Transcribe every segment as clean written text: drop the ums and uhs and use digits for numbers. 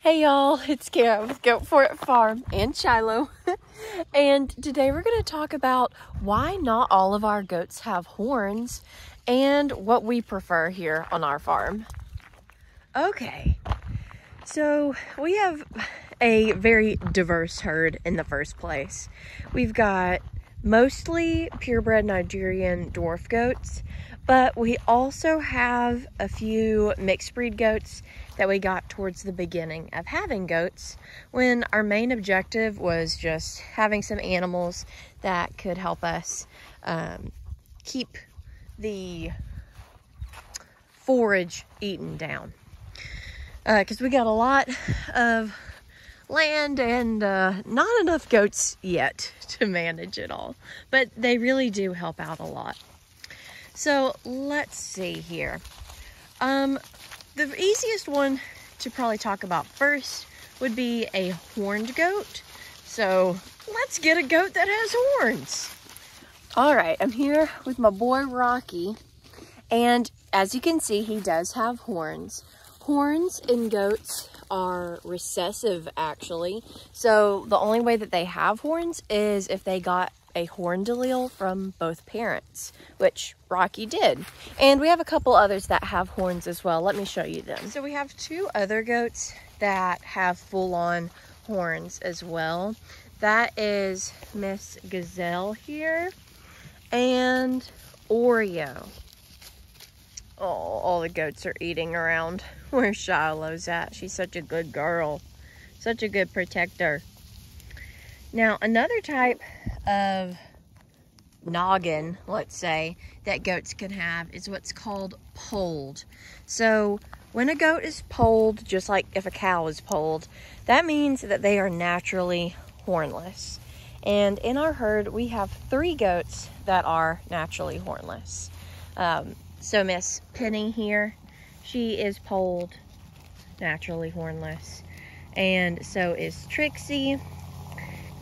Hey y'all, it's Carah with Goat Fort Farm and Shiloh. And today we're going to talk about why not all of our goats have horns and what we prefer here on our farm. Okay, so we have a very diverse herd in the first place. We've got mostly purebred Nigerian dwarf goats, but we also have a few mixed breed goats that we got towards the beginning of having goats, when our main objective was just having some animals that could help us keep the forage eaten down. Because we got a lot of land and not enough goats yet to manage it all, but they really do help out a lot. So let's see here. The easiest one to probably talk about first would be a horned goat. So let's get a goat that has horns. All right, I'm here with my boy Rocky, and as you can see, he does have horns. Horns in goats are recessive, actually. So the only way that they have horns is if they got a horned allele from both parents, which Rocky did. And we have a couple others that have horns as well. Let me show you them. So we have two other goats that have full-on horns as well. That is Miss Gazelle here and Oreo. Oh, all the goats are eating around where Shiloh's at. She's such a good girl, such a good protector. Now, another type of noggin, let's say, that goats can have is what's called polled. So when a goat is polled, just like if a cow is polled, that means that they are naturally hornless. And in our herd, we have 3 goats that are naturally hornless. So Miss Penny here, she is polled, naturally hornless. And so is Trixie,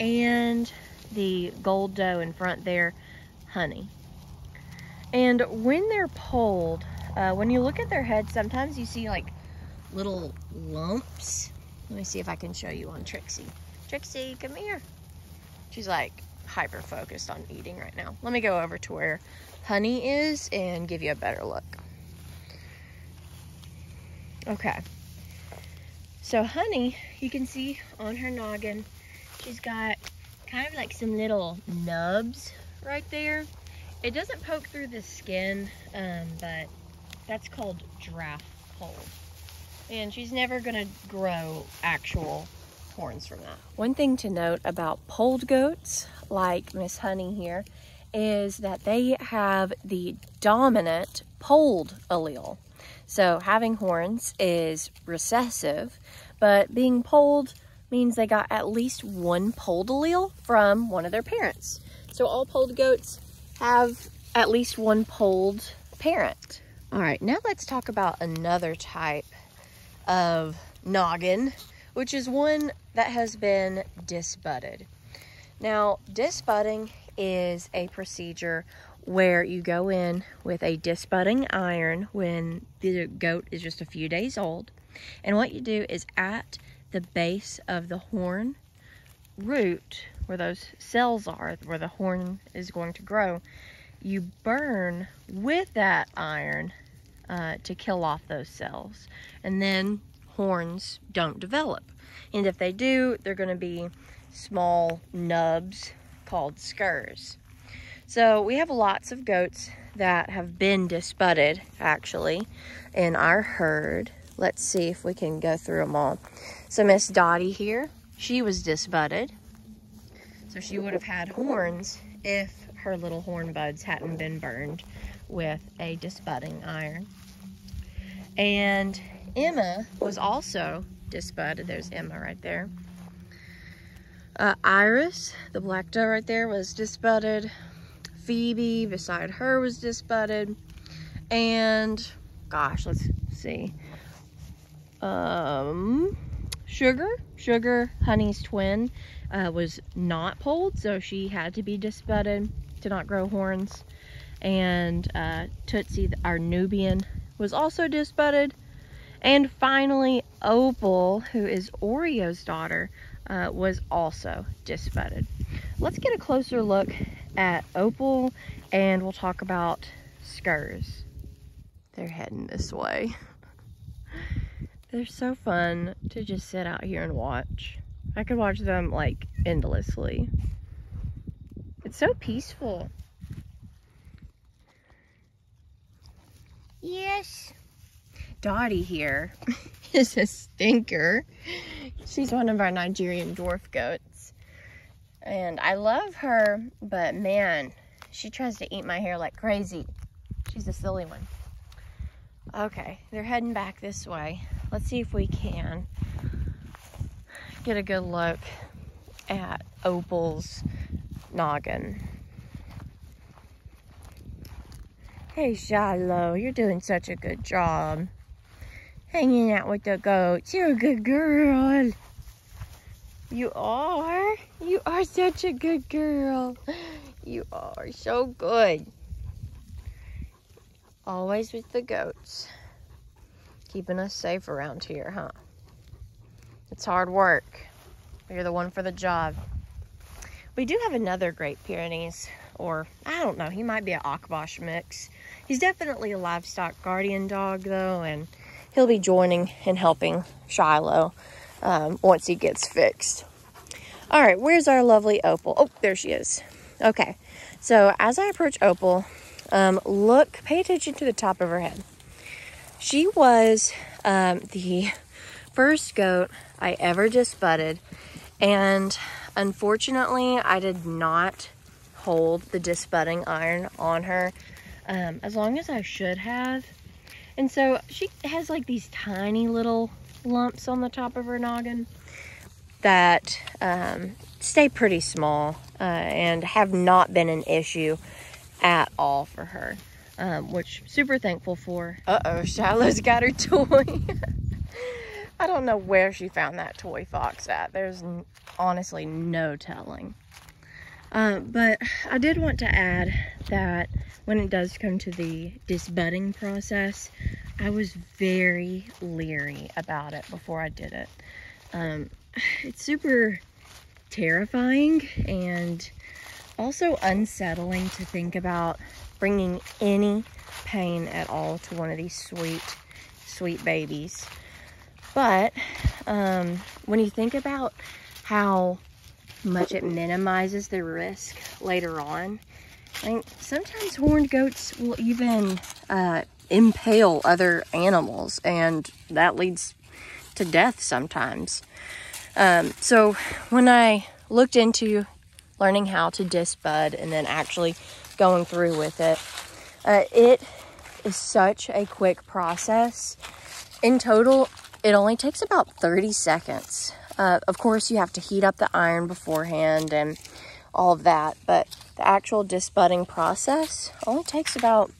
and the gold doe in front there, Honey. And when they're polled, when you look at their heads, sometimes you see like little lumps. Let me see if I can show you on Trixie. Trixie, come here. She's like hyper focused on eating right now. Let me go over to where Honey is and give you a better look. Okay. So Honey, you can see on her noggin, she's got kind of like some little nubs right there. It doesn't poke through the skin, but that's called draft poll. And she's never gonna grow actual horns from that. One thing to note about polled goats, like Miss Honey here, is that they have the dominant polled allele. So having horns is recessive, but being polled means they got at least one polled allele from one of their parents. So all polled goats have at least one polled parent. All right, now let's talk about another type of noggin, which is one that has been disbudded. Now, disbudding is a procedure where you go in with a disbudding iron when the goat is just a few days old. And what you do is at the base of the horn root, where those cells are, where the horn is going to grow, you burn with that iron to kill off those cells. And then horns don't develop. And if they do, they're going to be small nubs called scurs. So we have lots of goats that have been disbudded, actually, in our herd. Let's see if we can go through them all. So Miss Dottie here, she was disbudded. So she would have had horns if her little horn buds hadn't been burned with a disbudding iron. And Emma was also disbudded. There's Emma right there. Iris, the black doe right there, was disbudded. Phoebe beside her was disbudded. And gosh, let's see. Sugar, Honey's twin, was not polled, so she had to be disbudded to not grow horns. And Tootsie, our Nubian, was also disbudded. And finally, Opal, who is Oreo's daughter, was also disbudded. Let's get a closer look at Opal, and we'll talk about scurs. They're heading this way. They're so fun to just sit out here and watch. I could watch them like endlessly. It's so peaceful. Yes. Dottie here is a stinker. She's one of our Nigerian dwarf goats. And I love her, but man, she tries to eat my hair like crazy. She's a silly one. Okay, they're heading back this way. Let's see if we can get a good look at Opal's noggin. Hey Shiloh, you're doing such a good job. Hanging out with the goats. You're a good girl. You are. You are such a good girl. You are so good. Always with the goats. Keeping us safe around here, huh? It's hard work. You're the one for the job. We do have another Great Pyrenees, or I don't know, he might be an Akbash mix. He's definitely a livestock guardian dog though, and he'll be joining and helping Shiloh once he gets fixed. All right, where's our lovely Opal? Oh, there she is. Okay, so as I approach Opal, pay attention to the top of her head. She was the first goat I ever disbudded, and unfortunately, I did not hold the disbudding iron on her as long as I should have. And so she has like these tiny little lumps on the top of her noggin that stay pretty small and have not been an issue at all for her, which super thankful for. Uh-oh, Shiloh's got her toy. I don't know where she found that toy fox at. There's honestly no telling. But I did want to add that when it does come to the disbudding process, I was very leery about it before I did it. It's super terrifying and also unsettling to think about bringing any pain at all to one of these sweet, sweet babies. But when you think about how much it minimizes the risk later on, I mean, sometimes horned goats will even impale other animals, and that leads to death sometimes. So when I looked into learning how to disbud and then actually going through with it, it is such a quick process. In total, it only takes about 30 seconds. Of course, you have to heat up the iron beforehand and all of that, but the actual disbudding process only takes about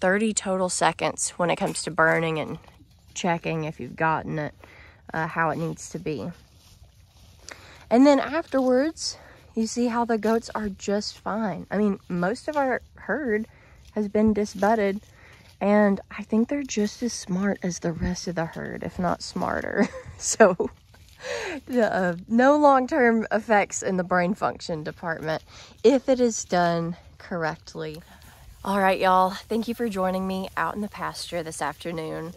30 total seconds when it comes to burning and checking if you've gotten it how it needs to be. And then afterwards, you see how the goats are just fine. I mean, most of our herd has been disbudded, and I think they're just as smart as the rest of the herd, if not smarter. So no long-term effects in the brain function department if it is done correctly. All right, y'all, thank you for joining me out in the pasture this afternoon.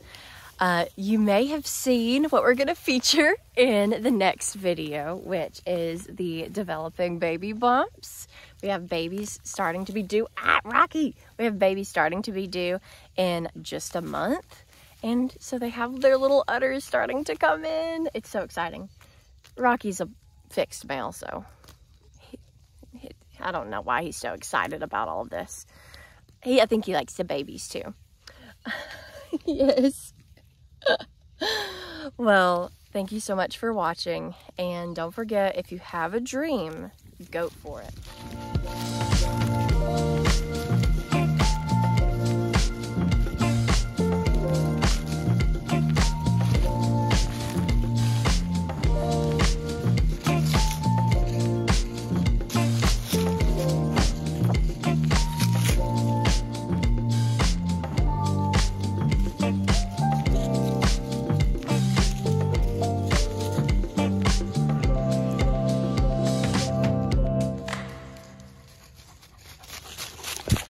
You may have seen what we're going to feature in the next video, which is the developing baby bumps. We have babies starting to be due. Rocky! We have babies starting to be due in just a month. And so they have their little udders starting to come in. It's so exciting. Rocky's a fixed male, so I don't know why he's so excited about all of this. I think he likes the babies too. Yes. Well, thank you so much for watching, and don't forget, if you have a dream, go for it.